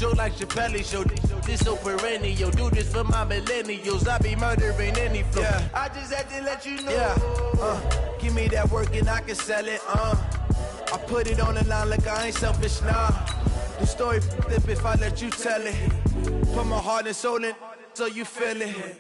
joke like Chappelle Show. This so perennial. Do this for my millennials. I be murdering any flow. Yeah. I just had to let you know. Yeah. Give me that work and I can sell it. I put it on the line like I ain't selfish, nah. The story flip if I let you tell it. Put my heart and soul in so you feel it.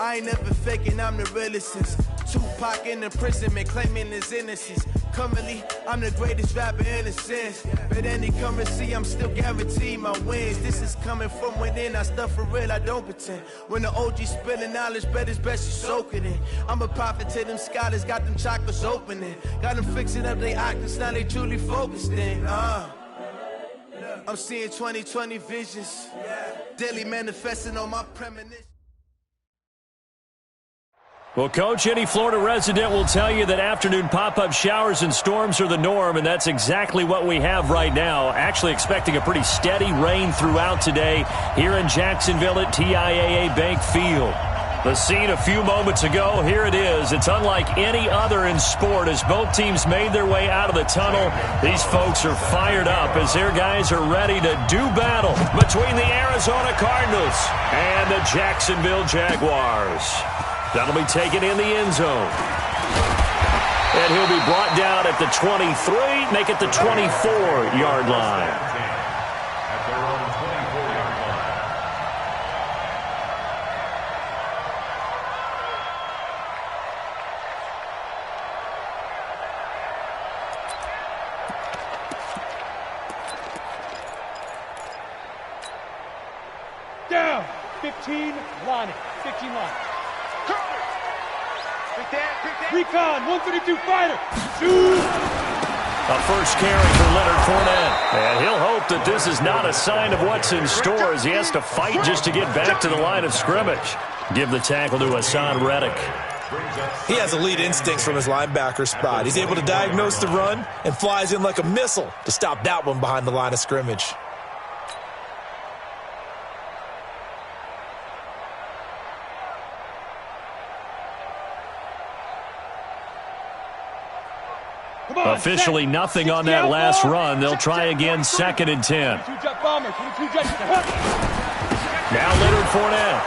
I ain't never faking, I'm the realest since Tupac in imprisonment, claiming his innocence. Currently, I'm the greatest rapper in a sense. But any currency, I'm still guaranteed my wins. This is coming from within, I stuff for real, I don't pretend. When the OG spilling knowledge, bet it's best you soak it in. I'm a prophet to them scholars, got them chakras opening. Got them fixing up they octaves, now they truly focused in. I'm seeing 2020 visions, daily manifesting on my premonition. Well, Coach, any Florida resident will tell you that afternoon pop-up showers and storms are the norm, and that's exactly what we have right now. Actually expecting a pretty steady rain throughout today here in Jacksonville at TIAA Bank Field. The scene a few moments ago, here it is. It's unlike any other in sport as both teams made their way out of the tunnel. These folks are fired up as their guys are ready to do battle between the Arizona Cardinals and the Jacksonville Jaguars. That'll be taken in the end zone. And he'll be brought down at the 23, make it the 24-yard line. Down, 15 line, 15 line. Recon, 132 fighter. Shoot! A first carry for Leonard Fournette. And he'll hope that this is not a sign of what's in store as he has to fight just to get back to the line of scrimmage. Give the tackle to Hassan Reddick. He has elite instincts from his linebacker spot. He's able to diagnose the run and flies in like a missile to stop that one behind the line of scrimmage. Officially nothing on that last run. They'll try again, 2nd and 10. Now Leonard Fournette.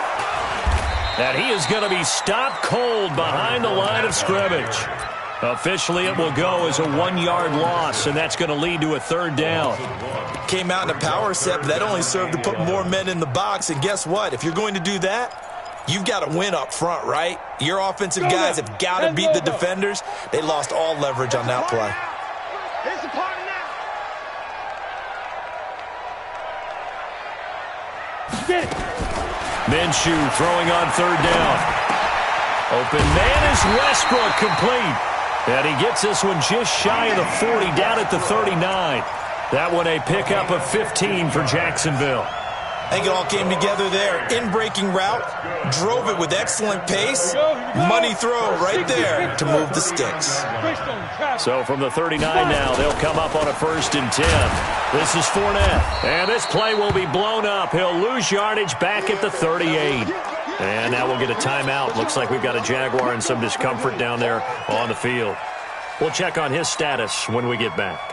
And he is going to be stopped cold behind the line of scrimmage. Officially it will go as a 1-yard loss, and that's going to lead to a 3rd down. Came out in a power set, but that only served to put more men in the box. And guess what? If you're going to do that, you've got to win up front, right? Your offensive guys have got to beat the defenders. They lost all leverage on that play. Here's the party now. Get it. Minshew throwing on 3rd down. Open man is Westbrook, complete. And he gets this one just shy of the 40, down at the 39. That one a pickup of 15 for Jacksonville. I think it all came together there. In-breaking route, drove it with excellent pace. Money throw right there to move the sticks. So from the 39 now, they'll come up on a 1st and 10. This is Fournette. And this play will be blown up. He'll lose yardage back at the 38. And now we'll get a timeout. Looks like we've got a Jaguar in some discomfort down there on the field. We'll check on his status when we get back.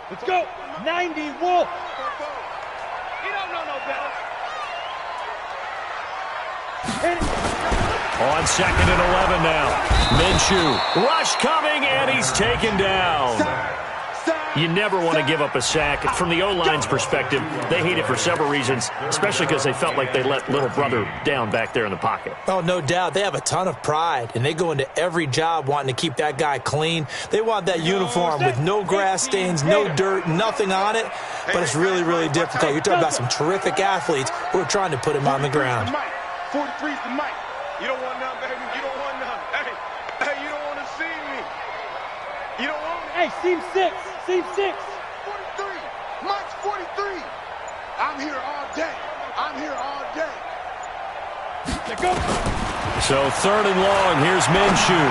Let's go. 90, Wolf. He don't know no better. On 2nd and 11 now. Minshew. Rush coming, and he's taken down. You never want to give up a sack. From the O-line's perspective, they hate it for several reasons, especially because they felt like they let little brother down back there in the pocket. Oh, no doubt. They have a ton of pride, and they go into every job wanting to keep that guy clean. They want that uniform with no grass stains, no dirt, nothing on it, but it's really, really difficult. You're talking about some terrific athletes who are trying to put him on the ground. 43's the mic. You don't want none, baby. You don't want none. Hey, you don't want to see me. You don't want me. Hey, seam 6. Seam 6. 43. Mike's 43. I'm here all day. I'm here all day. Let's go. So 3rd and long. Here's Minshew.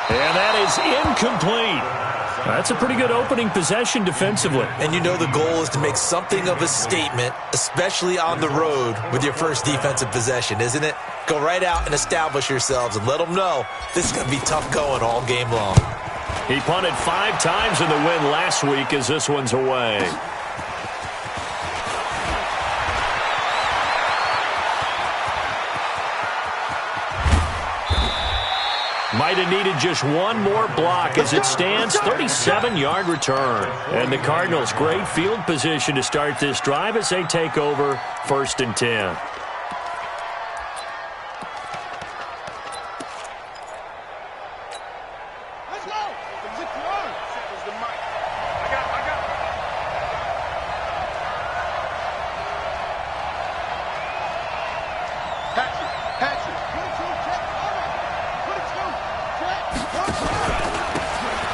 And that is incomplete. That's a pretty good opening possession defensively. And you know the goal is to make something of a statement, especially on the road with your first defensive possession, isn't it? Go right out and establish yourselves and let them know this is going to be tough going all game long. He punted 5 times in the win last week as this one's away. Might have needed just one more block as it stands, 37-yard return. And the Cardinals, great field position to start this drive as they take over 1st and 10.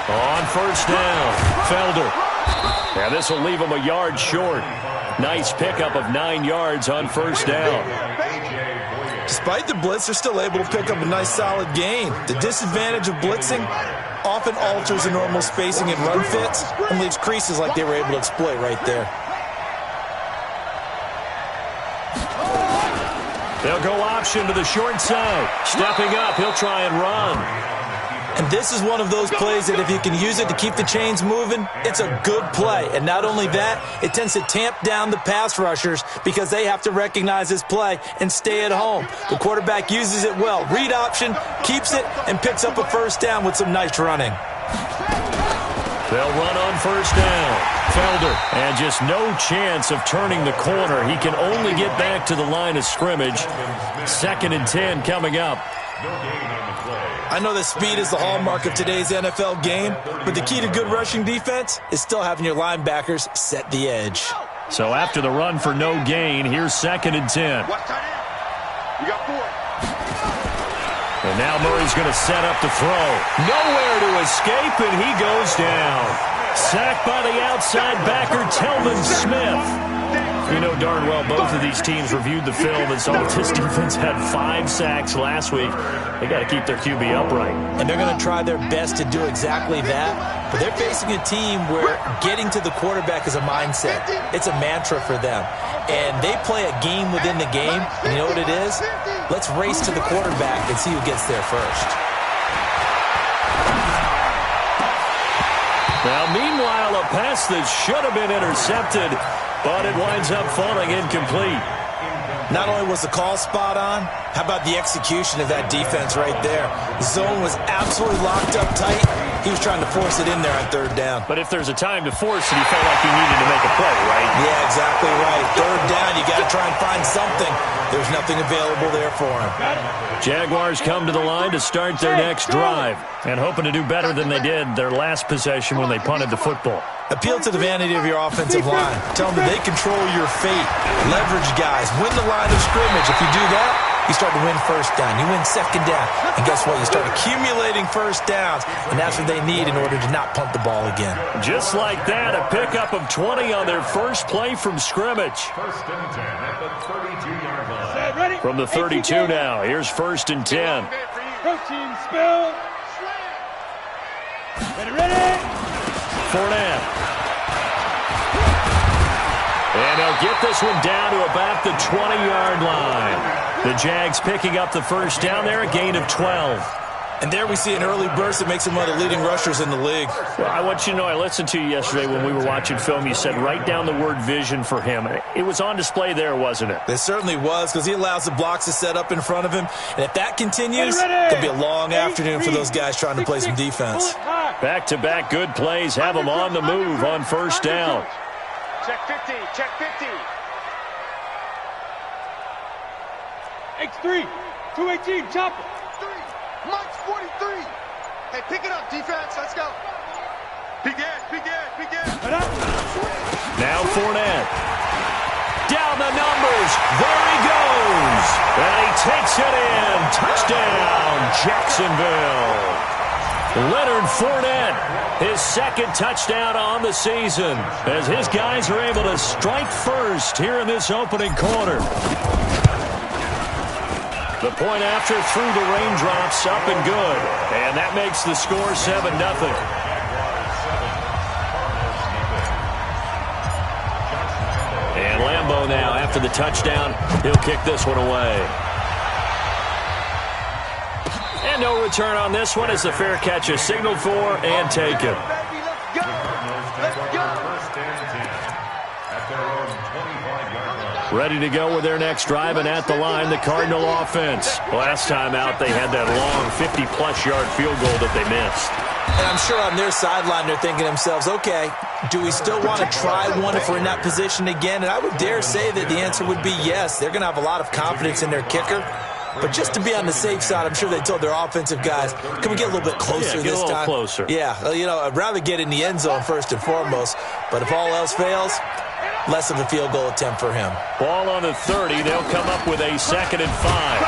On 1st down, Felder. And this will leave him a yard short. Nice pickup of 9 yards on 1st down. Despite the blitz, they're still able to pick up a nice solid gain. The disadvantage of blitzing often alters the normal spacing and run fits and leaves creases like they were able to exploit right there. They'll go option to the short side. Stepping up, he'll try and run. And this is one of those plays that if you can use it to keep the chains moving, it's a good play. And not only that, it tends to tamp down the pass rushers because they have to recognize this play and stay at home. The quarterback uses it well. Read option, keeps it, and picks up a 1st down with some nice running. They'll run on 1st down. Felder, and just no chance of turning the corner. He can only get back to the line of scrimmage. 2nd and 10 coming up. I know that speed is the hallmark of today's NFL game, but the key to good rushing defense is still having your linebackers set the edge. So after the run for no gain, here's 2nd and 10. You got 4. And now Murray's going to set up to throw. Nowhere to escape, and he goes down. Sacked by the outside backer, Telvin Smith. You know darn well both of these teams reviewed the film and saw that this defense had 5 sacks last week. They got to keep their QB upright. And they're going to try their best to do exactly that. But they're facing a team where getting to the quarterback is a mindset. It's a mantra for them. And they play a game within the game. And you know what it is? Let's race to the quarterback and see who gets there first. Now, meanwhile, a pass that should have been intercepted, but it winds up falling incomplete. Not only was the call spot on, how about the execution of that defense right there? The zone was absolutely locked up tight. He was trying to force it in there on 3rd down. But if there's a time to force it, he felt like he needed to make a play, right? Yeah, exactly right. 3rd down, you got to try and find something. There's nothing available there for him. Jaguars come to the line to start their next drive and hoping to do better than they did their last possession when they punted the football. Appeal to the vanity of your offensive line. Tell them that they control your fate. Leverage guys. Win the line of scrimmage. If you do that, you start to win 1st down. You win 2nd down. And guess what? You start accumulating 1st downs. And that's what they need in order to not punt the ball again. Just like that, a pickup of 20 on their first play from scrimmage. 1st and 10 at the 32-yard line. From the 32 now, here's 1st and 10. Protein spill. Ready. Fournette. And they'll get this one down to about the 20-yard line. The Jags picking up the 1st down there, a gain of 12. And there we see an early burst that makes him one of the leading rushers in the league. Well, I want you to know, I listened to you yesterday when we were watching film. You said write down the word vision for him. It was on display there, wasn't it? It certainly was, because he allows the blocks to set up in front of him. And if that continues, it'll be a long afternoon for those guys trying to play some defense. Back-to-back good plays have them on the move on 1st down. Check 50. Check 50. X3. 218. Chopper. Mike's 43. Hey, pick it up, defense. Let's go. Begin. Now Fournette. Down the numbers. There he goes. And he takes it in. Touchdown, Jacksonville. Leonard Fournette, his 2nd touchdown on the season, as his guys are able to strike first here in this opening quarter. The point after through the raindrops, up and good. And that makes the score 7-0. And Lambeau now, after the touchdown, he'll kick this one away. And no return on this one as the fair catch is signaled for and taken. Ready to go with their next drive, and at the line, the Cardinal offense. Last time out, they had that long 50-plus yard field goal that they missed. And I'm sure on their sideline, they're thinking to themselves, okay, do we still want to try one if we're in that position again? And I would dare say that the answer would be yes. They're going to have a lot of confidence in their kicker. But just to be on the safe side, I'm sure they told their offensive guys, can we get a little bit closer this time? Get a little closer. Yeah, you know, I'd rather get in the end zone first and foremost. But if all else fails, less of a field goal attempt for him. Ball on the 30. They'll come up with a 2nd and 5.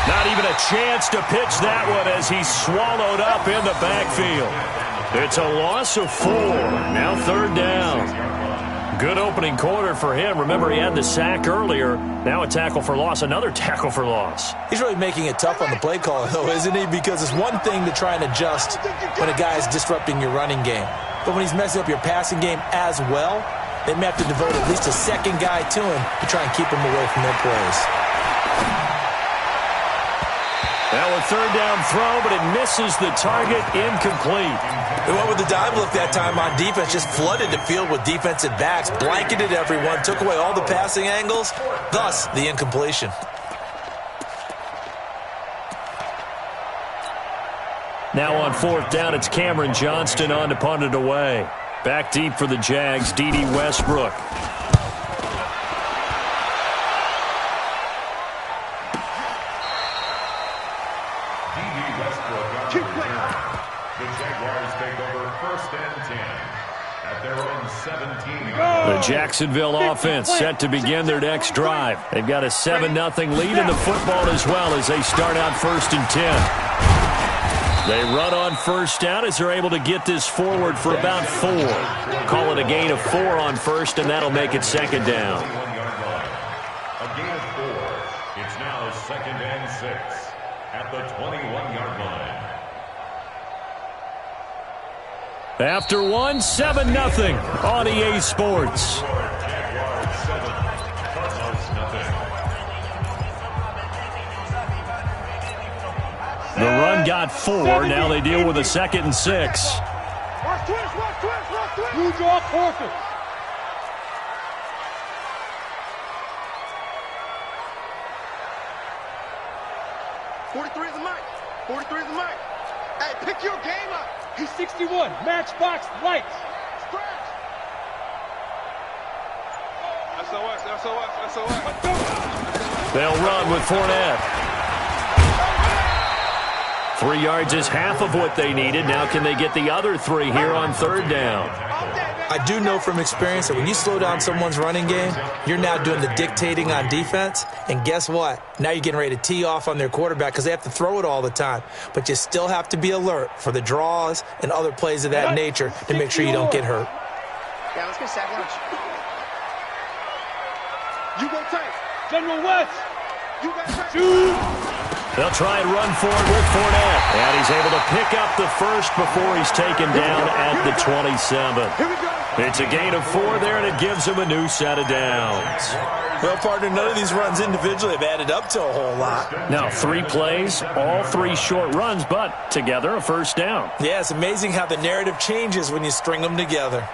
Not even a chance to pitch that one as he's swallowed up in the backfield. It's a loss of 4. Now 3rd down. Good opening quarter for him. Remember, he had the sack earlier. Now a tackle for loss, another tackle for loss. He's really making it tough on the play caller, though, isn't he? Because it's one thing to try and adjust when a guy is disrupting your running game. But when he's messing up your passing game as well, they may have to devote at least a second guy to him to try and keep him away from their plays. Now a 3rd down throw, but it misses the target, incomplete. They went with the dime look that time on defense, just flooded the field with defensive backs, blanketed everyone, took away all the passing angles, thus the incompletion. Now on 4th down, it's Cameron Johnston on to punt it away. Back deep for the Jags, D.D. Westbrook. The Jacksonville offense set to begin their next drive. They've got a 7-0 lead in the football as well as they start out 1st and 10. They run on 1st down as they're able to get this forward for about 4. Call it a gain of 4 on 1st, and that'll make it 2nd down. A gain of 4. It's now 2nd and 6 at the 21-yard line. After 1, 7-0 on EA Sports. The run got 4. Now they deal with a 2nd and 6. You draw perfect. Hey, pick your game up. He's 61. Matchbox lights. SOS. They'll run with Fournette. 3 yards is half of what they needed. Now can they get the other 3 here on 3rd down? I do know from experience that when you slow down someone's running game, you're now doing the dictating on defense. And guess what? Now you're getting ready to tee off on their quarterback because they have to throw it all the time. But you still have to be alert for the draws and other plays of that nature to make sure you don't get hurt. Yeah, let's get sack lunch. You go tight. General West. You got tight. Shoot. They'll try and run forward with Fournette. And he's able to pick up the 1st before he's taken down at the 27. Here we go. It's a gain of 4 there, and it gives him a new set of downs. Well, partner, none of these runs individually have added up to a whole lot. Now, 3 plays, all 3 short runs, but together a 1st down. Yeah, it's amazing how the narrative changes when you string them together.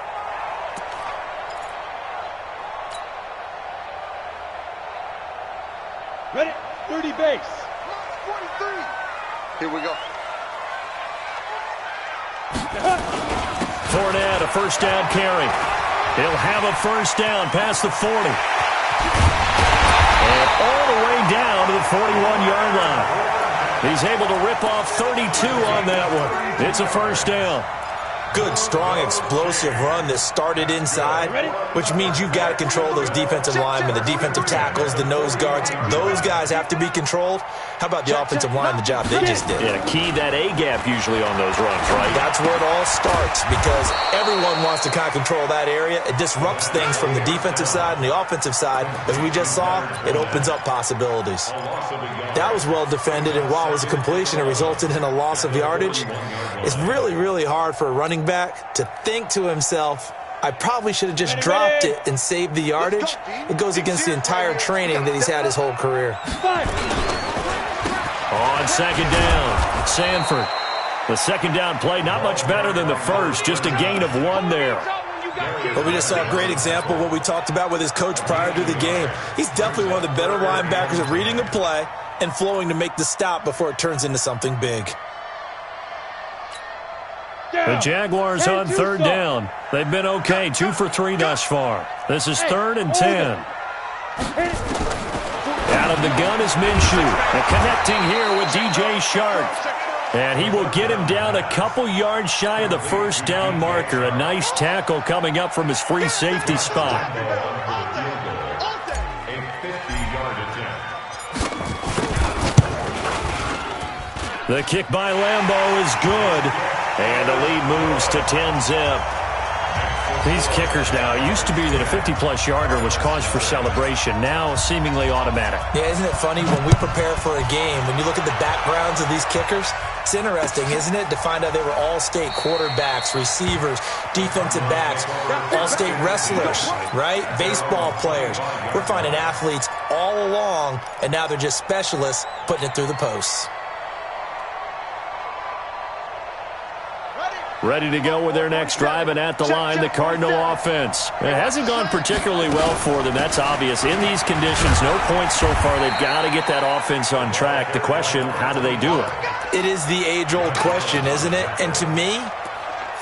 Ready? 30 base. 43. Here we go. Fournette, a 1st down carry. He'll have a 1st down past the 40. And all the way down to the 41-yard line. He's able to rip off 32 on that one. It's a 1st down. Good, strong, explosive run that started inside, which means you've got to control those defensive linemen, the defensive tackles, the nose guards. Those guys have to be controlled. How about the offensive line, the job they just did? Yeah, key that A-gap usually on those runs, right? That's where it all starts because everyone wants to kind of control that area. It disrupts things from the defensive side and the offensive side. As we just saw, it opens up possibilities. That was well defended, and while it was a completion, it resulted in a loss of yardage. It's really, really hard for a running back to think to himself, I probably should have just dropped it and saved the yardage. It goes against the entire training that he's had his whole career. On second down, Sanford. The second down play, not much better than the first, just a gain of 1 there. But we just saw a great example of what we talked about with his coach prior to the game. He's definitely one of the better linebackers at reading a play and flowing to make the stop before it turns into something big. The Jaguars on third down. They've been okay, 2 for 3 thus far. This is 3rd and 10. Out of the gun is Minshew. And connecting here with DJ Shark. And he will get him down a couple yards shy of the first down marker. A nice tackle coming up from his free safety spot. The kick by Lambeau is good. And the lead moves to 10-zip. These kickers now, it used to be that a 50-plus yarder was cause for celebration. Now, seemingly automatic. Yeah, isn't it funny when we prepare for a game, when you look at the backgrounds of these kickers, it's interesting, isn't it, to find out they were all-state quarterbacks, receivers, defensive backs, all-state wrestlers, right? Baseball players. We're finding athletes all along, and now they're just specialists putting it through the posts. Ready to go with their next drive, and at the line, the Cardinal offense. It hasn't gone particularly well for them. That's obvious. In these conditions, no points so far. They've got to get that offense on track. The question, how do they do it? It is the age-old question, isn't it? And to me,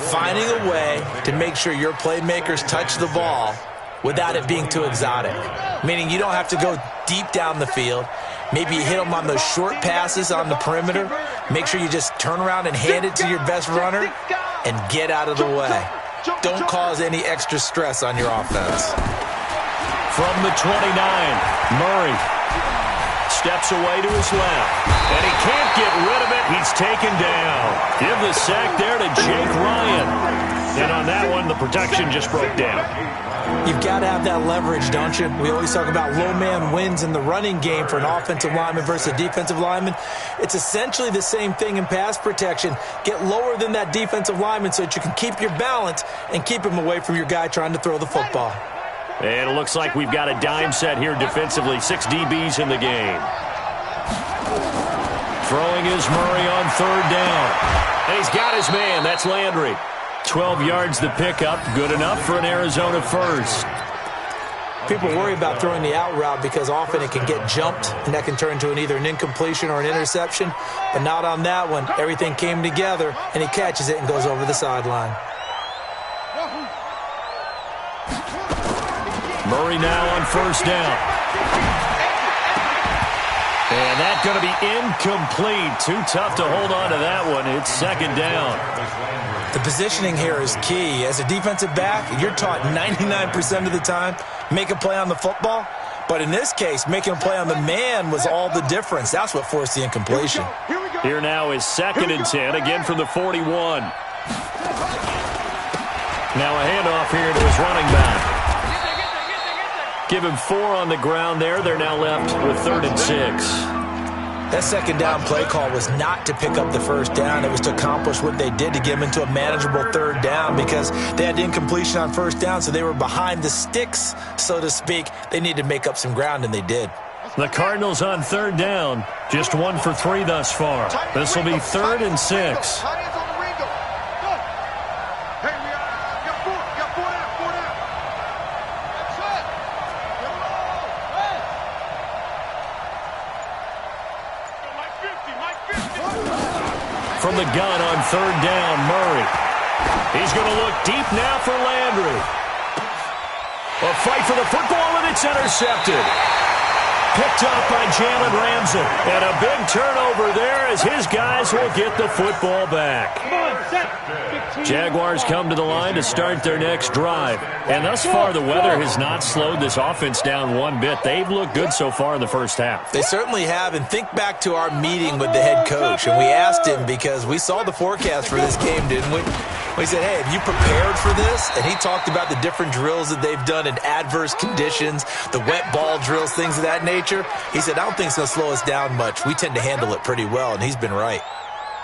finding a way to make sure your playmakers touch the ball without it being too exotic. Meaning you don't have to go deep down the field. Maybe you hit them on those short passes on the perimeter. Make sure you just turn around and hand it to your best runner and get out of the way. Don't cause any extra stress on your offense. From the 29, Murray steps away to his left. And he can't get rid of it. He's taken down. Give the sack there to Jake Ryan. And on that one, the protection just broke down. You've got to have that leverage, don't you? We always talk about low man wins in the running game for an offensive lineman versus a defensive lineman. It's essentially the same thing in pass protection. Get lower than that defensive lineman so that you can keep your balance and keep him away from your guy trying to throw the football. And it looks like we've got a dime set here defensively. 6 DBs in the game. Throwing is Murray on third down. And he's got his man. That's Landry. 12 yards the pickup. Good enough for an Arizona first. People worry about throwing the out route because often it can get jumped, and that can turn into either an incompletion or an interception. But not on that one. Everything came together, and he catches it and goes over the sideline. Murray now on first down. And that's going to be incomplete. Too tough to hold on to that one. It's second down. The positioning here is key. As a defensive back, you're taught 99% of the time, make a play on the football. But in this case, making a play on the man was all the difference. That's what forced the incompletion. Here now is 2nd and 10, again from the 41. Now a handoff here to his running back. Give him 4 on the ground there. They're now left with 3rd and 6. That second down play call was not to pick up the first down. It was to accomplish what they did to get them into a manageable 3rd down because they had incompletion on first down, so they were behind the sticks, so to speak. They needed to make up some ground, and they did. The Cardinals on 3rd down, just 1 for 3 thus far. This will be 3rd and 6. From the gun on 3rd down, Murray. He's going to look deep now for Landry. A fight for the football, and it's intercepted. Picked up by Jalen Ramsey. And a big turnover there as his guys will get the football back. Jaguars come to the line to start their next drive. And thus far, the weather has not slowed this offense down one bit. They've looked good so far in the first half. They certainly have. And think back to our meeting with the head coach. And we asked him because we saw the forecast for this game, didn't we? We said, hey, have you prepared for this? And he talked about the different drills that they've done in adverse conditions, the wet ball drills, things of that nature. He said, I don't think it's going to slow us down much. We tend to handle it pretty well, and he's been right.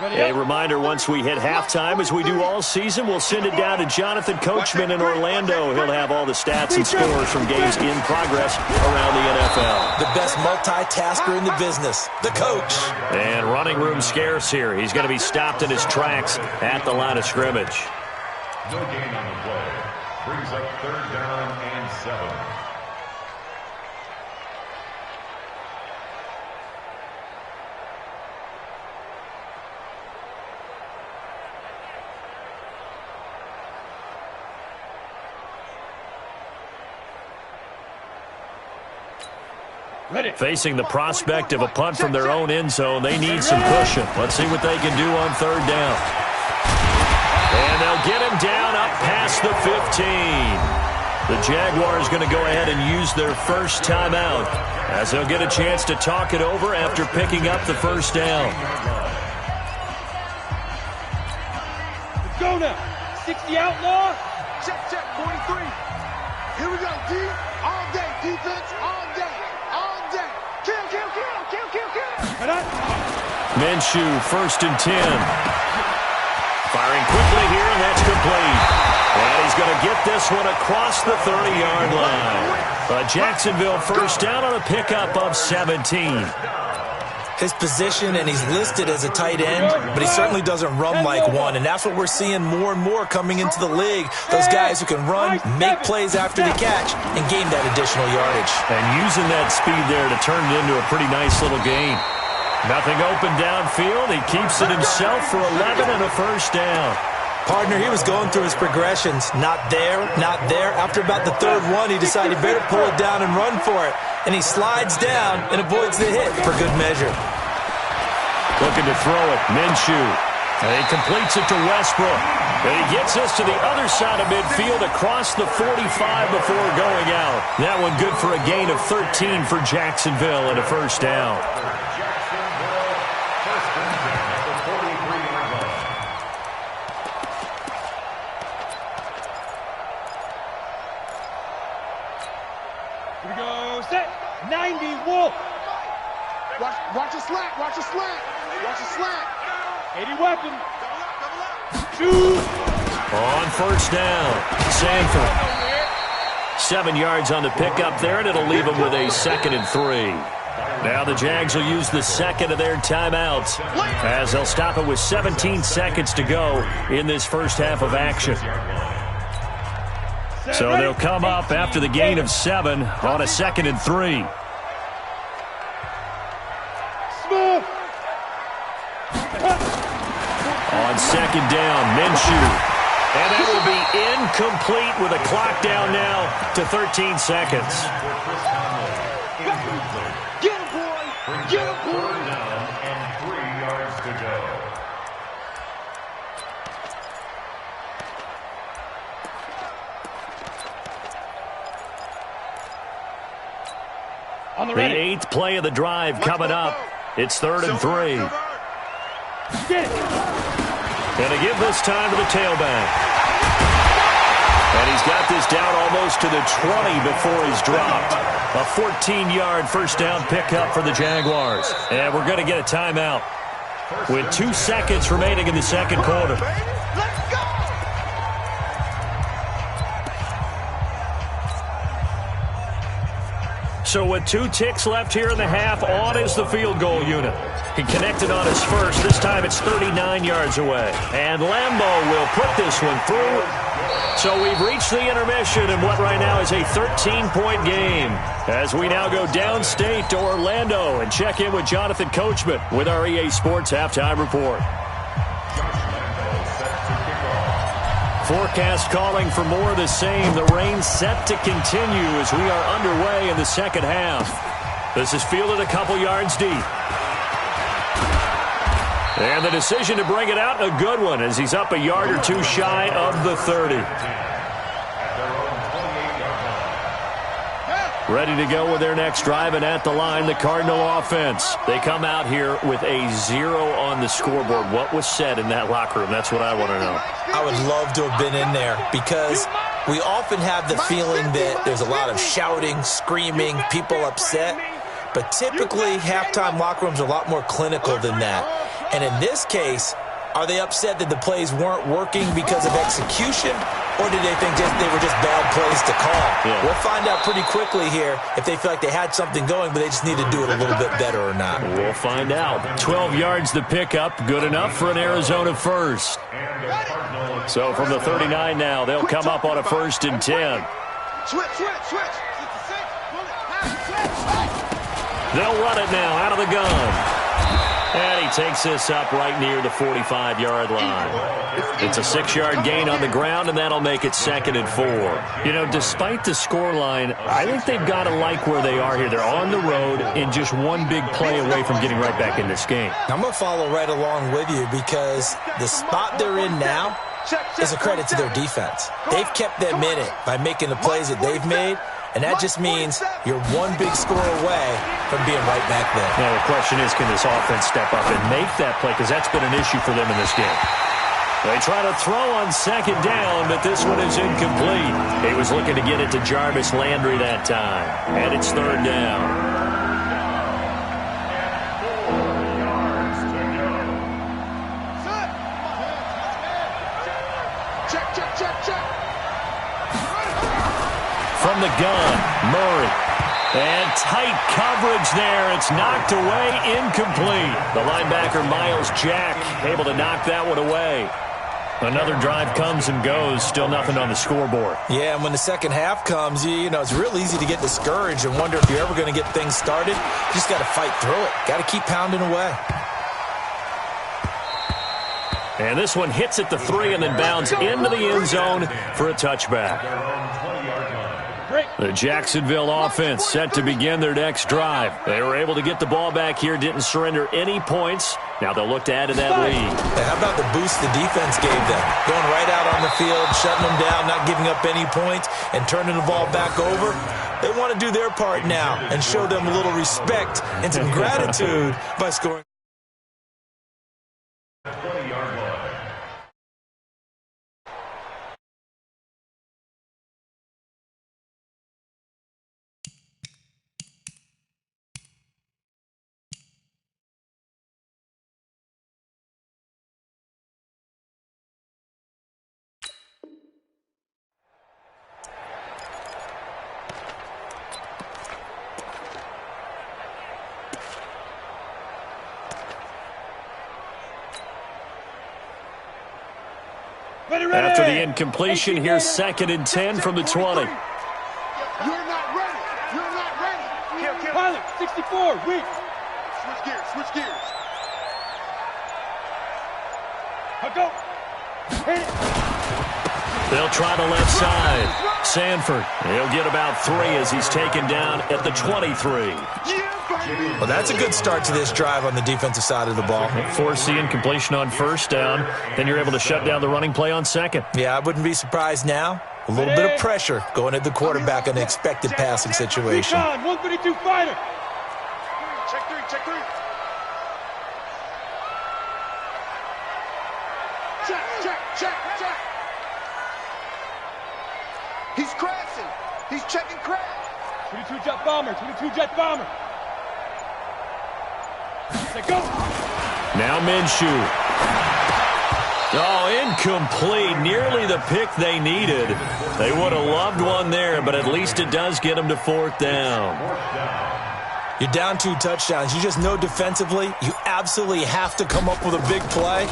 A reminder, once we hit halftime, as we do all season, we'll send it down to Jonathan Coachman in Orlando. He'll have all the stats and scores from games in progress around the NFL. The best multitasker in the business, the coach. And running room scarce here. He's going to be stopped in his tracks at the line of scrimmage. No gain on the play. Brings up 3rd down and 7. Facing the prospect of a punt from their own end zone, they need some pushing. Let's see what they can do on 3rd down. And they'll get him down up past the 15. The Jaguars going to go ahead and use their first timeout as they'll get a chance to talk it over after picking up the 1st down. Let's go now. 60 outlaw. Check, 43. Here we go, D. All day, defense, all day. Kill. Minshew, 1st and 10. Firing quickly here, and that's complete. And he's going to get this one across the 30-yard line. Jacksonville 1st down on a pickup of 17. His position, and he's listed as a tight end, but he certainly doesn't run like one, and that's what we're seeing more and more coming into the league. Those guys who can run, make plays after the catch, and gain that additional yardage. And using that speed there to turn it into a pretty nice little gain. Nothing open downfield. He keeps it himself for 11 and a 1st down. Partner, he was going through his progressions. Not there, not there. After about the 3rd one, he decided he better pull it down and run for it. And he slides down and avoids the hit for good measure. Looking to throw it, Minshew. And he completes it to Westbrook. And he gets us to the other side of midfield across the 45 before going out. That one good for a gain of 13 for Jacksonville and a 1st down. Here we go, set. 90 Wolf. Watch your slant. Watch your slant. 80 weapon. Shoot. On 1st down, Sanford. 7 yards on the pickup there, and it'll leave him with a 2nd and 3. Now the Jags will use the 2nd of their timeouts as they'll stop it with 17 seconds to go in this first half of action. So they'll come up after the gain of 7 on a 2nd and 3. On 2nd down, Minshew. And that will be incomplete with a clock down now to 13 seconds. Get him, boy. Get him, boy. 3rd down and 3 yards to go. On the The ready. 8th play of the drive coming up. It's 3rd and 3. And to give this time to the tailback. And he's got this down almost to the 20 before he's dropped. A 14-yard 1st down pickup for the Jaguars. And we're going to get a timeout with 2 seconds remaining in the 2nd quarter. Let's go. So with 2 ticks left here in the half, on is the field goal unit. He connected on his first. This time it's 39 yards away. And Lambeau will put this one through. So we've reached the intermission in what right now is a 13-point game. As we now go downstate to Orlando and check in with Jonathan Coachman with our EA Sports Halftime Report. Forecast calling for more of the same. The rain set to continue as we are underway in the 2nd half. This is fielded a couple yards deep. And the decision to bring it out, a good one, as he's up a yard or 2 shy of the 30. Ready to go with their next drive, and at the line, the Cardinal offense. They come out here with a 0 on the scoreboard. What was said in that locker room? That's what I want to know. I would love to have been in there because we often have the feeling that there's a lot of shouting, screaming, people upset. But typically, halftime locker rooms are a lot more clinical than that. And in this case, are they upset that the plays weren't working because of execution, or did they think they were just bad plays to call? Yeah. We'll find out pretty quickly here if they feel like they had something going, but they just need to do it a little bit better or not. We'll find out. 12 yards the pickup, good enough for an Arizona first. So from the 39 now, they'll come up on a 1st and 10. Switch. They'll run it now out of the gun. And he takes this up right near the 45-yard line. It's a 6-yard gain on the ground, and that'll make it 2nd and 4. You know, despite the scoreline, I think they've got to like where they are here. They're on the road and just one big play away from getting right back in this game. I'm going to follow right along with you because the spot they're in now is a credit to their defense. They've kept them in it by making the plays that they've made, and that just means you're one big score away from being right back there. Now, the question is, can this offense step up and make that play? Because that's been an issue for them in this game. They try to throw on 2nd down, but this one is incomplete. He was looking to get it to Jarvis Landry that time. And it's 3rd down. Check. From the gun, Murray. And tight coverage there. It's knocked away, incomplete. The linebacker, Miles Jack, able to knock that one away. Another drive comes and goes. Still nothing on the scoreboard. Yeah, and when the second half comes, you know, it's real easy to get discouraged and wonder if you're ever going to get things started. You just got to fight through it. Got to keep pounding away. And this one hits at the 3 and then bounds into the end zone for a touchback. The Jacksonville offense set to begin their next drive. They were able to get the ball back here, didn't surrender any points. Now they'll look to add to that lead. Hey, how about the boost the defense gave them? Going right out on the field, shutting them down, not giving up any points, and turning the ball back over. They want to do their part now and show them a little respect and some gratitude by scoring. After the incompletion, here's 2nd and 10 from the 20. You're not ready. Pilot, 64, weak. Switch gears. I'll go. Hit it. They'll try the left side. Sanford, he'll get about 3 as he's taken down at the 23. Well, that's a good start to this drive on the defensive side of the ball. Force the incompletion on 1st down. Then you're able to shut down the running play on 2nd. Yeah, I wouldn't be surprised now. A little bit of pressure going at the quarterback in an expected passing situation. 132 fighter. Check three. Check. He's crashing. He's checking crash. 22 jet bomber. Let's go. Now Minshew. Oh, incomplete. Nearly the pick they needed. They would have loved one there, but at least it does get them to 4th down. You're down 2 touchdowns. You just know defensively you absolutely have to come up with a big play.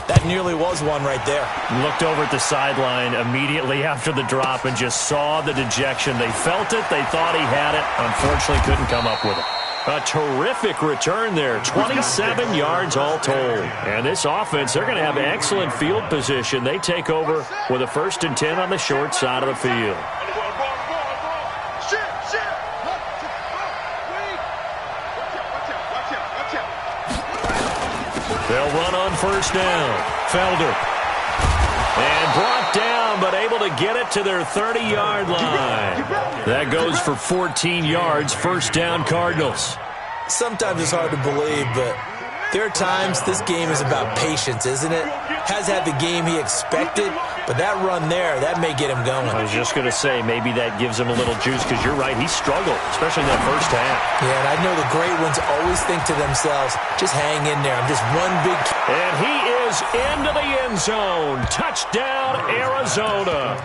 That nearly was one right there. Looked over at the sideline immediately after the drop and just saw the dejection. They felt it. They thought he had it. Unfortunately, couldn't come up with it. A terrific return there. 27 yards all told. And this offense, they're going to have excellent field position. They take over with a 1st and 10 on the short side of the field. They'll run on 1st down. Felder. And brought down, but able to get it to their 30-yard line. That goes for 14 yards. 1st down, Cardinals. Sometimes it's hard to believe, but There are times this game is about patience, isn't it? Has had the game he expected, but that run there, that may get him going. I was just going to say, maybe that gives him a little juice, because you're right, he struggled, especially in that first half. Yeah, and I know the great ones always think to themselves, just hang in there. I'm just one big... And he is into the end zone. Touchdown, Arizona.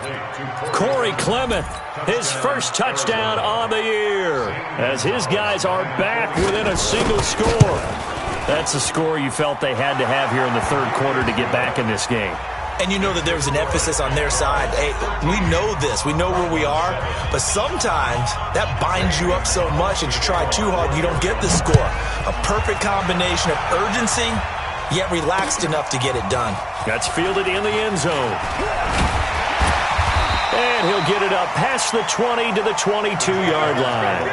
Corey Clement, his first touchdown on the year, as his guys are back within a single score. That's a score you felt they had to have here in the third quarter to get back in this game. And you know that there's an emphasis on their side. Hey, we know this. We know where we are. But sometimes that binds you up so much that you try too hard, you don't get the score. A perfect combination of urgency, yet relaxed enough to get it done. That's fielded in the end zone. And he'll get it up past the 20 to the 22-yard line.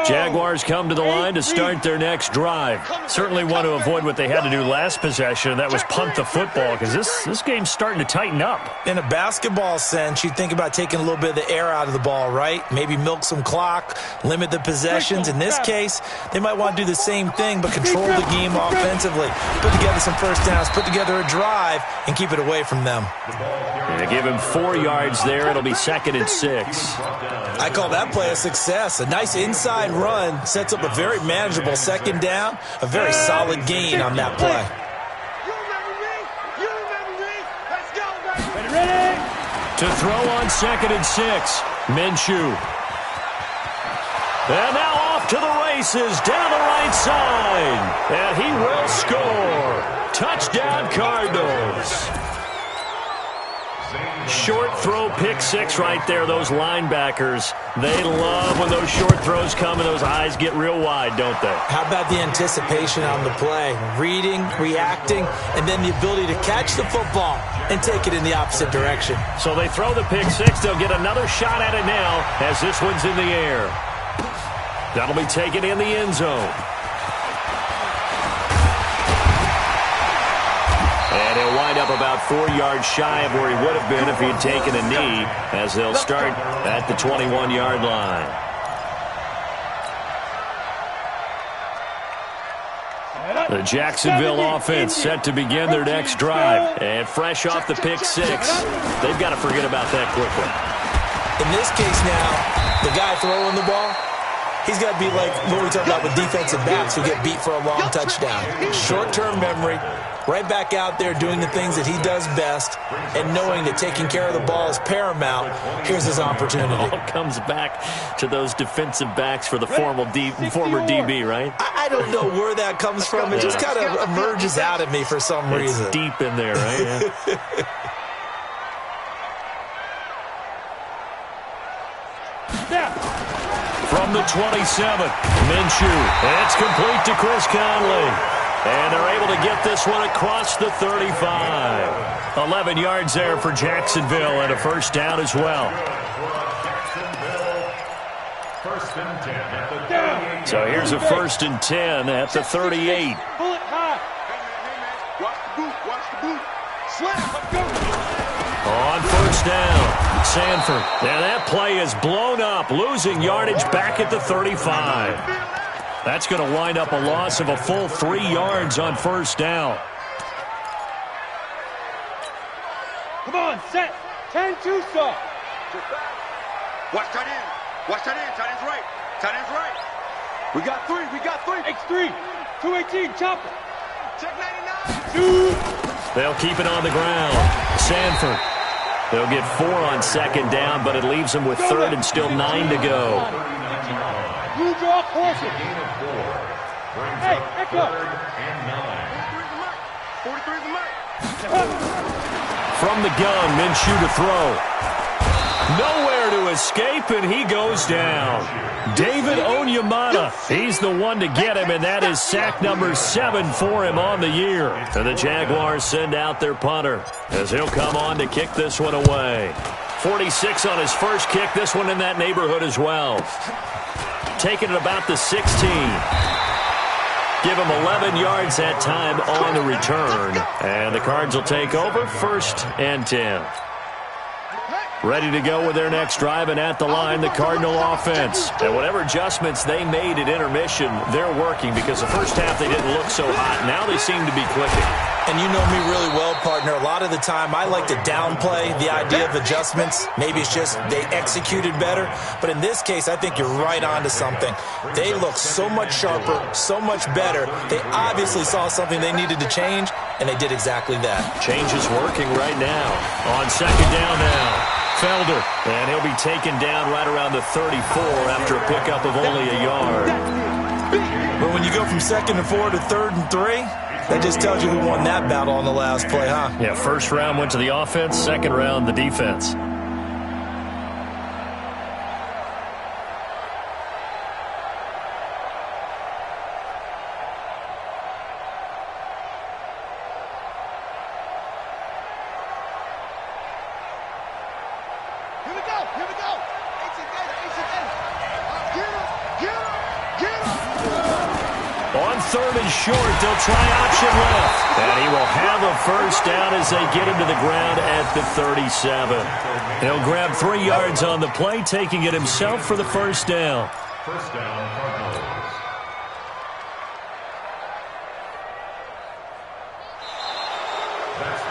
Jaguars come to the line to start their next drive. Certainly want to avoid what they had to do last possession, and that was punt the football, because this game's starting to tighten up. In a basketball sense, you think about taking a little bit of the air out of the ball, right? Maybe milk some clock, limit the possessions. In this case, they might want to do the same thing, but control the game offensively. Put together some first downs, put together a drive, and keep it away from them. And they give him 4 yards there. It'll be 2nd and 6. I call that play a success. A nice inside run sets up a very manageable second down, a very solid gain on that play. To throw on 2nd and 6, Minshew. And now off to the races down the right side. And he will score. Touchdown, Cardinals. Short throw, pick 6 right there. Those linebackers, they love when those short throws come and those eyes get real wide, don't they? How about the anticipation on the play? Reading, reacting, and then the ability to catch the football and take it in the opposite direction. So they throw the pick 6. They'll get another shot at it now as this one's in the air. That'll be taken in the end zone. And he'll wind up about 4 yards shy of where he would have been if he had taken a knee, as they'll start at the 21-yard line. The Jacksonville offense set to begin their next drive. And fresh off the pick 6, they've got to forget about that quickly. In this case now, the guy throwing the ball, he's got to be like what we talk about with defensive backs who get beat for a long touchdown. Short-term memory, right back out there doing the things that he does best, and knowing that taking care of the ball is paramount. Here's his opportunity. It all comes back to those defensive backs for the former DB, right? I don't know where that comes from. It just kind of emerges out of me for some reason. It's deep in there, right? Yeah. From the 27, Minshew. It's complete to Chris Conley. And they're able to get this one across the 35. 11 yards there for Jacksonville and a first down as well. So here's a 1st and 10 at the 38. Pull it high. Watch the boot. Watch the boot. Slap. Go. On first down, Sanford. And that play is blown up, losing yardage back at the 35. That's going to wind up a loss of a full 3 yards on first down. Come on, set. 10-2 saw. Watch tight end. Watch tight end. Tight end's right. Tight end's right. We got 3. We got 3. X3. 218. Chopper. Check 99. 2. They'll keep it on the ground. Sanford. They'll get 4 on second down, but it leaves them with 3rd and still 9 to go. You draw closer. Hey, echo. 43's the mic. From the gun, Minshew to throw. Nowhere to escape, and he goes down. David Onyemata, he's the one to get him, and that is sack number 7 for him on the year. And the Jaguars send out their punter as he'll come on to kick this one away. 46 on his first kick, this one in that neighborhood as well. taking it about the 16. Give him 11 yards that time on the return. And the Cards will take over 1st and 10. Ready to go with their next drive, and at the line, the Cardinal offense. And whatever adjustments they made at intermission, they're working, because the first half they didn't look so hot. Now they seem to be clicking. And you know me really well, partner. A lot of the time I like to downplay the idea of adjustments. Maybe it's just they executed better. But in this case, I think you're right on to something. They look so much sharper, so much better. They obviously saw something they needed to change, and they did exactly that. Change is working right now. On 2nd down now. Felder, and he'll be taken down right around the 34 after a pickup of only a yard. But when you go from 2nd and 4 to 3rd and 3, that just tells you who won that battle on the last play, huh? Yeah, 1st round went to the offense, 2nd round the defense. Short, they'll try option left. And he will have a 1st down as they get him to the ground at the 37. He'll grab 3 yards on the play, taking it himself for the 1st down. 1st down, Cardinals.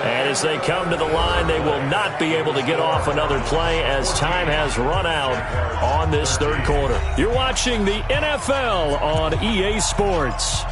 And as they come to the line, they will not be able to get off another play as time has run out on this 3rd quarter. You're watching the NFL on EA Sports.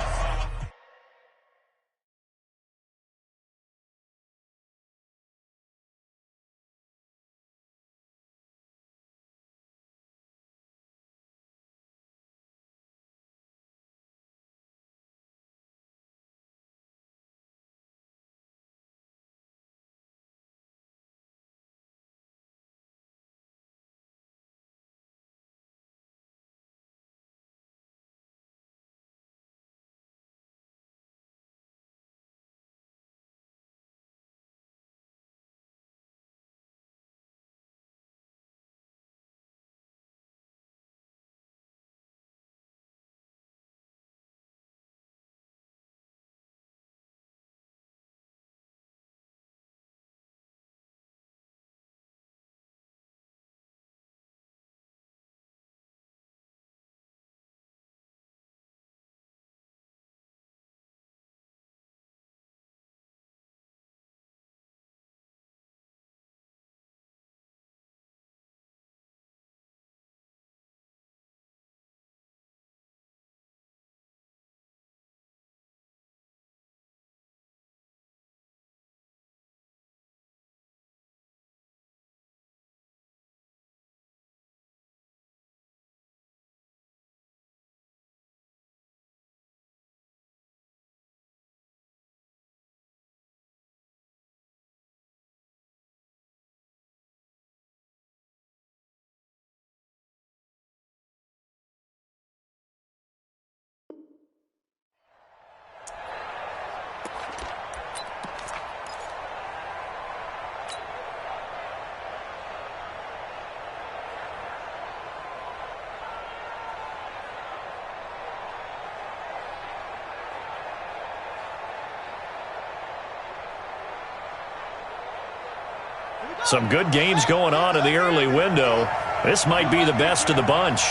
Some good games going on in the early window. This might be the best of the bunch.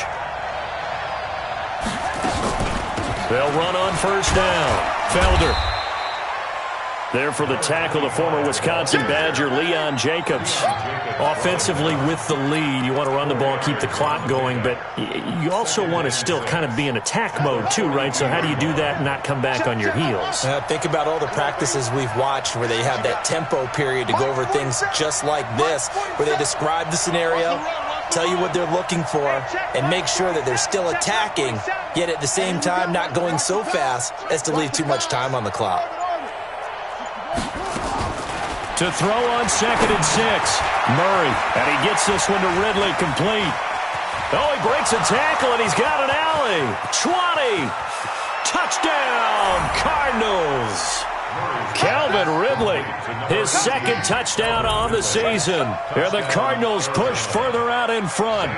They'll run on 1st down. Felder. There for the tackle, the former Wisconsin Badger, Leon Jacobs. Offensively with the lead, you want to run the ball, keep the clock going, but you also want to still kind of be in attack mode too, right? So how do you do that and not come back on your heels? Think about all the practices we've watched where they have that tempo period to go over things just like this, where they describe the scenario, tell you what they're looking for, and make sure that they're still attacking, yet at the same time not going so fast as to leave too much time on the clock. To throw on 2nd and 6. Murray, and he gets this one to Ridley, complete. Oh, he breaks a tackle, and he's got an alley. 20. Touchdown, Cardinals. Calvin Ridley Ridley, his second touchdown on the season. And the Cardinals push further out in front.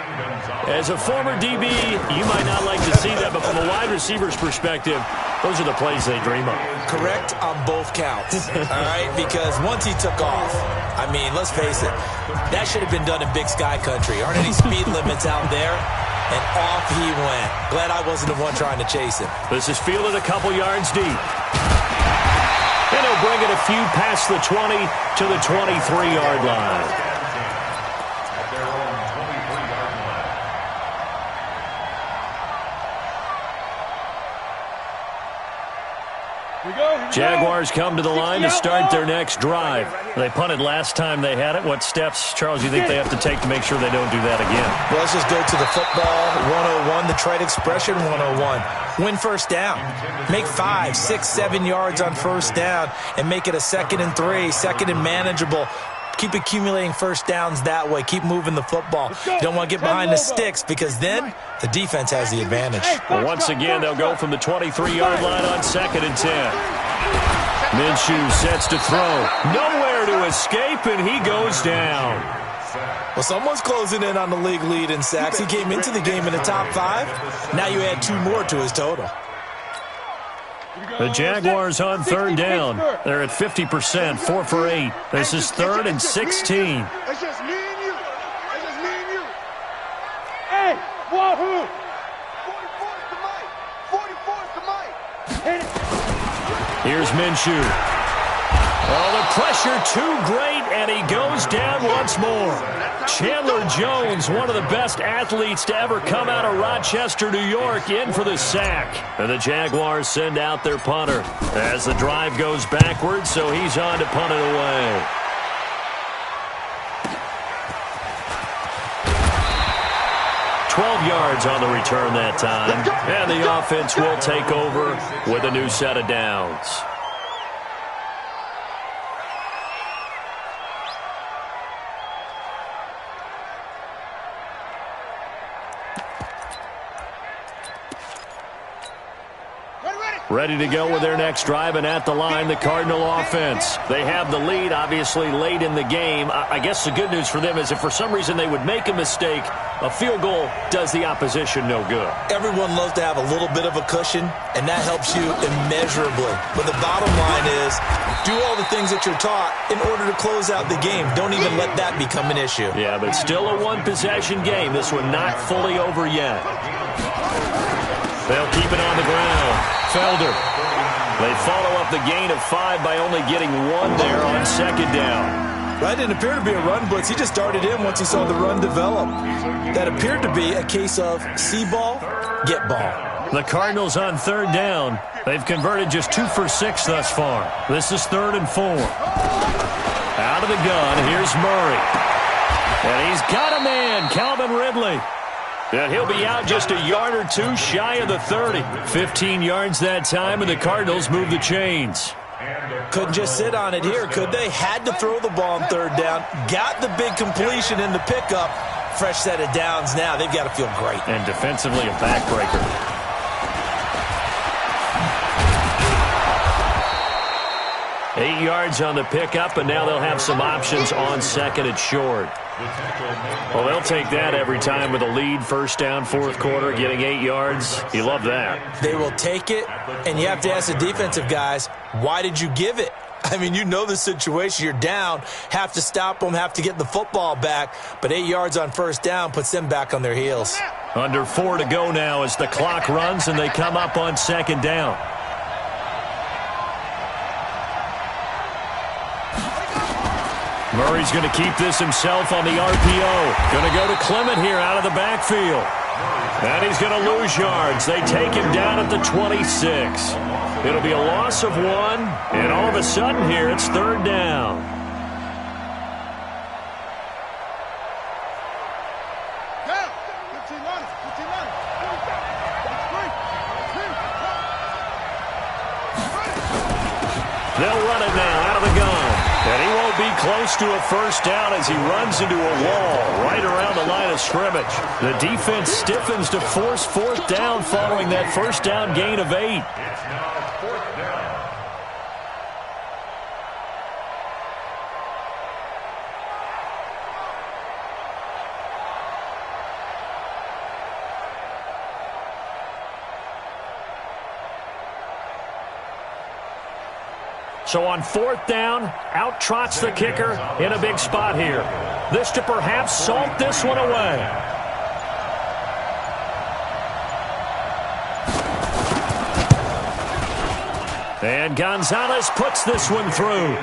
As a former DB, you might not like to see that, but from a wide receiver's perspective, those are the plays they dream of. Correct on both counts, all right? Because once he took off, I mean, let's face it, that should have been done in Big Sky Country. Aren't any speed limits out there? And off he went. Glad I wasn't the one trying to chase him. This is fielded a couple yards deep. And he'll bring it a few past the 20 to the 23-yard line. Jaguars come to the line to start their next drive. They punted last time they had it. What steps, Charles, do you think they have to take to make sure they don't do that again? Well, let's just go to the football 101, the trade expression 101. Win first down. Make 5, 6, 7 yards on first down and make it a 2nd and 3, 2nd and manageable. Keep accumulating first downs that way. Keep moving the football. You don't want to get behind the sticks because then the defense has the advantage. Well, once again, they'll go from the 23-yard line on 2nd and 10. Minshew sets to throw. Nowhere to escape, and he goes down. Well, someone's closing in on the league lead in sacks. He came into the game in the top 5. Now you add 2 more to his total. The Jaguars on 3rd down. They're at 50%, 4 for 8. This is 3rd and 16. That's just me and you. That's just me and you. Hey, wahoo! 44's the mic. 44's the mic. Here's Minshew. Oh, the pressure too great, and he goes down once more. Chandler Jones, one of the best athletes to ever come out of Rochester, New York, in for the sack. And the Jaguars send out their punter as the drive goes backwards, so he's on to punt it away. Yards on the return that time, and the offense will take over with a new set of downs. Ready to go with their next drive, and at the line, the Cardinal offense. They have the lead, obviously, late in the game. I guess the good news for them is if for some reason they would make a mistake, a field goal does the opposition no good. Everyone loves to have a little bit of a cushion, and that helps you immeasurably. But the bottom line is, do all the things that you're taught in order to close out the game. Don't even let that become an issue. Yeah, but still a one-possession game. This one not fully over yet. They'll keep it on the ground. Felder. They follow up the gain of 5 by only getting 1 there on 2nd down. That didn't appear to be a run blitz. He just started in once he saw the run develop. That appeared to be a case of see ball, get ball. The Cardinals on 3rd down. They've converted just 2 for 6 thus far. This is 3rd and 4. Out of the gun, here's Murray. And he's got a man, Calvin Ridley. And he'll be out just a yard or 2 shy of the 30. 15 yards that time, and the Cardinals move the chains. Couldn't just sit on it here, could they? Had to throw the ball on 3rd down. Got the big completion in the pickup. Fresh set of downs now. They've got to feel great. And defensively, a backbreaker. Eight yards on the pickup, and now they'll have some options on 2nd and short. Well, they'll take that every time with a lead, 1st down, 4th quarter, getting 8 yards. You love that. They will take it, and you have to ask the defensive guys, why did you give it? I mean, you know the situation. You're down, have to stop them, have to get the football back, but 8 yards on 1st down puts them back on their heels. Under 4 to go now as the clock runs, and they come up on 2nd down. Murray's going to keep this himself on the RPO. Going to go to Clement here out of the backfield. And he's going to lose yards. They take him down at the 26. It'll be a loss of 1, and all of a sudden here it's 3rd down. They'll run it now out of the gun. And he won't be close to a 1st down as he runs into a wall right around the line of scrimmage. The defense stiffens to force 4th down following that 1st down gain of 8. So on 4th down, out trots the kicker in a big spot here. This to perhaps salt this one away. And Gonzalez puts this one through.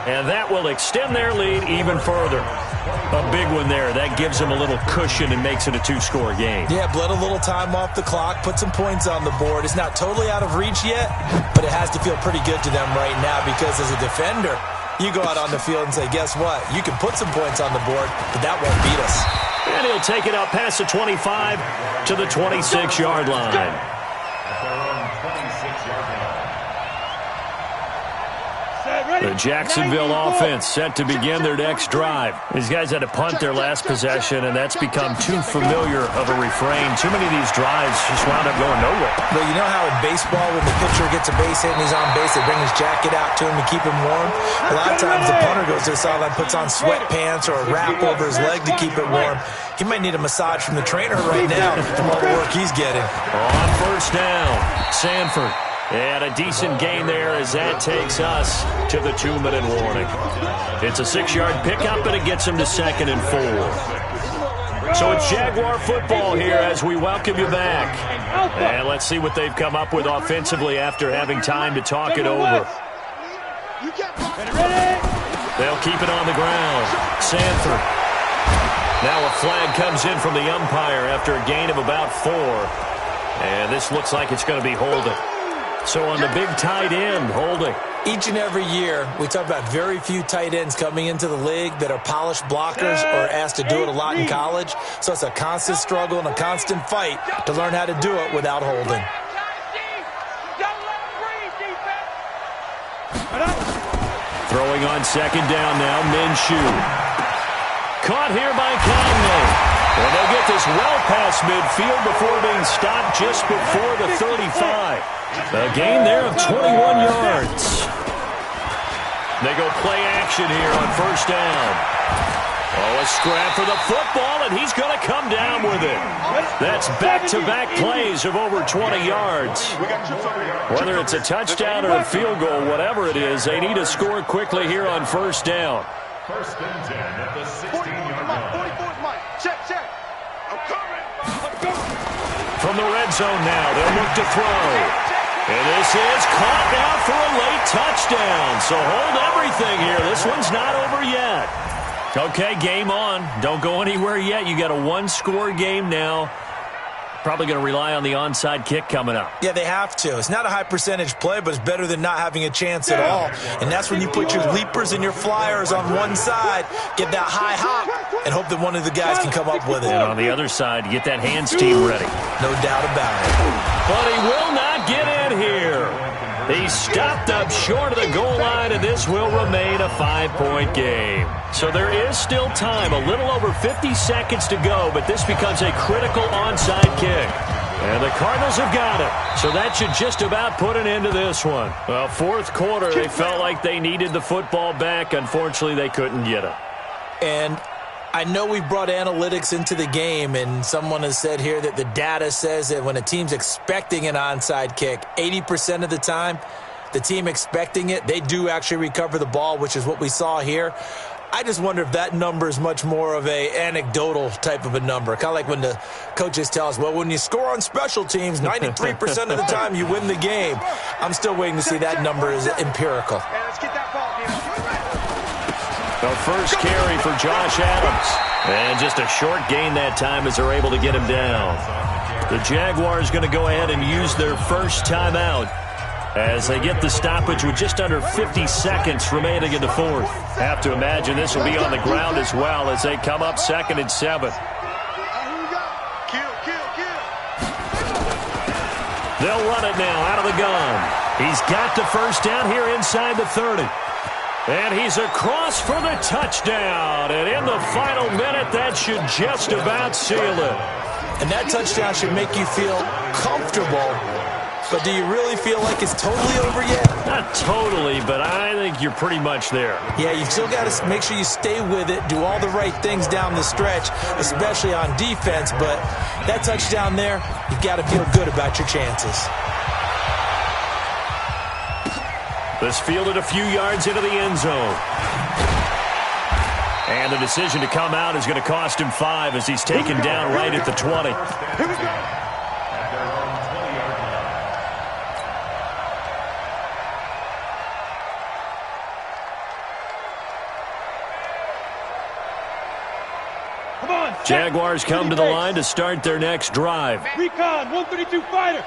And that will extend their lead even further. A big one there. That gives them a little cushion and makes it a 2-score game. Yeah, bled a little time off the clock, put some points on the board. It's not totally out of reach yet, but it has to feel pretty good to them right now because as a defender, you go out on the field and say, guess what? You can put some points on the board, but that won't beat us. And he'll take it out past the 25 to the 26-yard line. The Jacksonville offense set to begin their next drive. These guys had to punt their last possession, and that's become too familiar of a refrain. Too many of these drives just wound up going nowhere. But you know how in baseball, when the pitcher gets a base hit and he's on base, they bring his jacket out to him to keep him warm? A lot of times the punter goes to the sideline, puts on sweatpants or a wrap over his leg to keep it warm. He might need a massage from the trainer right now from all the work he's getting. On 1st down, Sanford. And a decent gain there as that takes us to the 2-minute warning. It's a 6-yard pickup, and it gets him to 2nd and 4. So it's Jaguar football here as we welcome you back. And let's see what they've come up with offensively after having time to talk it over. They'll keep it on the ground. Sanford. Now a flag comes in from the umpire after a gain of about 4. And this looks like it's going to be holding. So on the big tight end, holding. Each and every year, we talk about very few tight ends coming into the league that are polished blockers or asked to do it a lot in college. So it's a constant struggle and a constant fight to learn how to do it without holding. Throwing on 2nd down now, Minshew. Caught here by Conley. And they'll get this well past midfield before being stopped just before the 35. A gain there of 21 yards. They go play action here on 1st down. Oh, a scrap for the football, and he's going to come down with it. That's back-to-back plays of over 20 yards. Whether it's a touchdown or a field goal, whatever it is, they need to score quickly here on 1st down. 1st and 10 at the 16-yard line. Check. I'm coming. From the red zone now, they'll look to throw. And this is caught now for a late touchdown. So hold everything here. This one's not over yet. Okay, game on. Don't go anywhere yet. You got a 1-score game now. Probably going to rely on the onside kick coming up. Yeah, they have to. It's not a high percentage play, but it's better than not having a chance at all. And that's when you put your leapers and your flyers on one side, get that high hop, and hope that one of the guys can come up with it. And on the other side, get that hands team ready. No doubt about it. But he will not get in here. He stopped up short of the goal line, and this will remain a 5-point game. So there is still time, a little over 50 seconds to go, but this becomes a critical onside kick. And the Cardinals have got it. So that should just about put an end to this one. Well, 4th quarter, they felt like they needed the football back. Unfortunately, they couldn't get it. And I know we brought analytics into the game, and someone has said here that the data says that when a team's expecting an onside kick, 80% of the time, the team expecting it, they do actually recover the ball, which is what we saw here. I just wonder if that number is much more of a anecdotal type of a number. Kind of like when the coaches tell us, well, when you score on special teams, 93% of the time you win the game. I'm still waiting to see that number is empirical. The first carry for Josh Adams. And just a short gain that time as they're able to get him down. The Jaguars going to go ahead and use their first timeout as they get the stoppage with just under 50 seconds remaining in the 4th. Have to imagine this will be on the ground as well as they come up 2nd and 7. They'll run it now out of the gun. He's got the first down here inside the 30. And he's across for the touchdown. And in the final minute, that should just about seal it. And that touchdown should make you feel comfortable. But do you really feel like it's totally over yet? Not totally, but I think you're pretty much there. Yeah, you've still got to make sure you stay with it, do all the right things down the stretch, especially on defense. But that touchdown there, you've got to feel good about your chances. This fielded a few yards into the end zone. And the decision to come out is going to cost him 5 as he's taken down right at the 20. Here we go. Jaguars come to the line to start their next drive. Recon 132 fighter.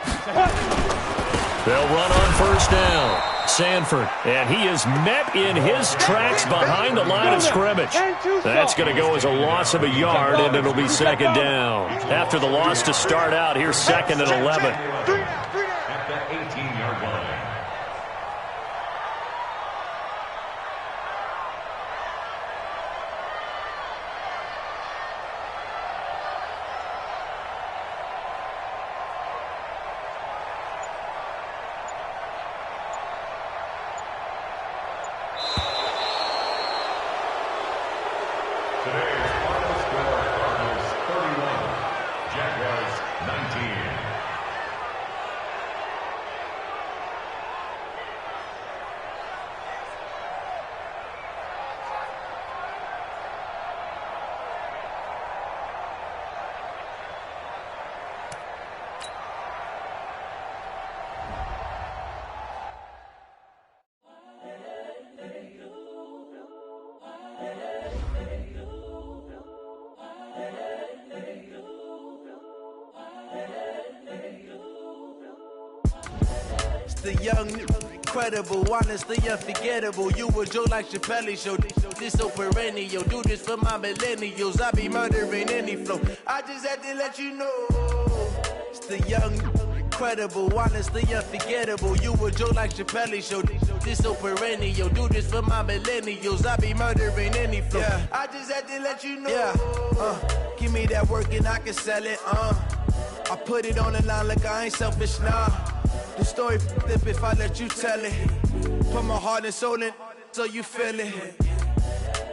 They'll run on first down. Sanford, and he is met in his tracks behind the line of scrimmage. That's going to go as a loss of a yard, and it'll be second down. After the loss to start out, here's second and 11. At the 18-yard line. Today's final score, Cardinals 31, Jaguars 19. The young, incredible, honestly unforgettable. You a Joe like Chappelle show. This so perennial. Do this for my millennials. I be murdering any flow. I just had to let you know. It's the young, incredible, honestly unforgettable. You a Joe like Chappelle show. This so perennial. Do this for my millennials. I be murdering any flow. Yeah. I just had to let you know. Yeah. Give me that work and I can sell it. I put it on the line like I ain't selfish, nah. The story flip if I let you tell it. Put my heart and soul in so you feel it.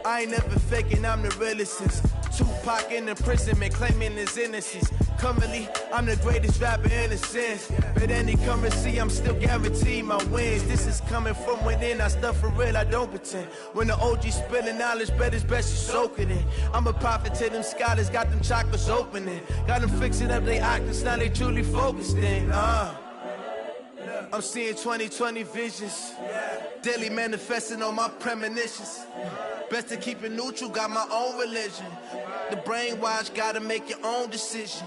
I ain't never faking, I'm the realest since Tupac in imprisonment, claiming his innocence. Currently, I'm the greatest rapper in a sense. But any currency, I'm still guaranteed my wins. This is coming from within, I stuff for real, I don't pretend. When the OG spilling knowledge, bet it's best you soak it in. I'm a prophet to them scholars, got them chakras opening. Got them fixing up they octaves, now they truly focused in. I'm seeing 2020 visions. Daily manifesting on my premonitions. Best to keep it neutral, got my own religion. The brainwash, gotta make your own decision.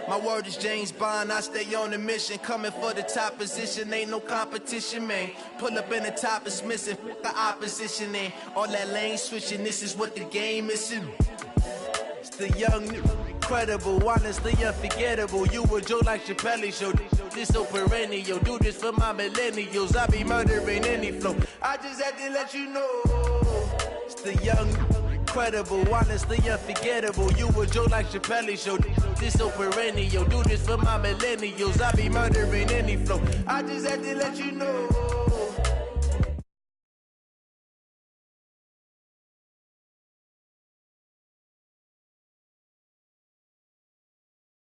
My word is James Bond, I stay on a mission. Coming for the top position, ain't no competition, man. Pull up in the top is missing, the opposition ain't. All that lane switching, this is what the game is. It's the young, incredible, honestly unforgettable. You a Joe like Chappelle show. This so perennial. Do this for my millennials. I be murdering any flow. I just had to let you know. It's the young, incredible, honestly unforgettable. You a Joe like Chappelle show. This so perennial. Do this for my millennials. I be murdering any flow. I just had to let you know.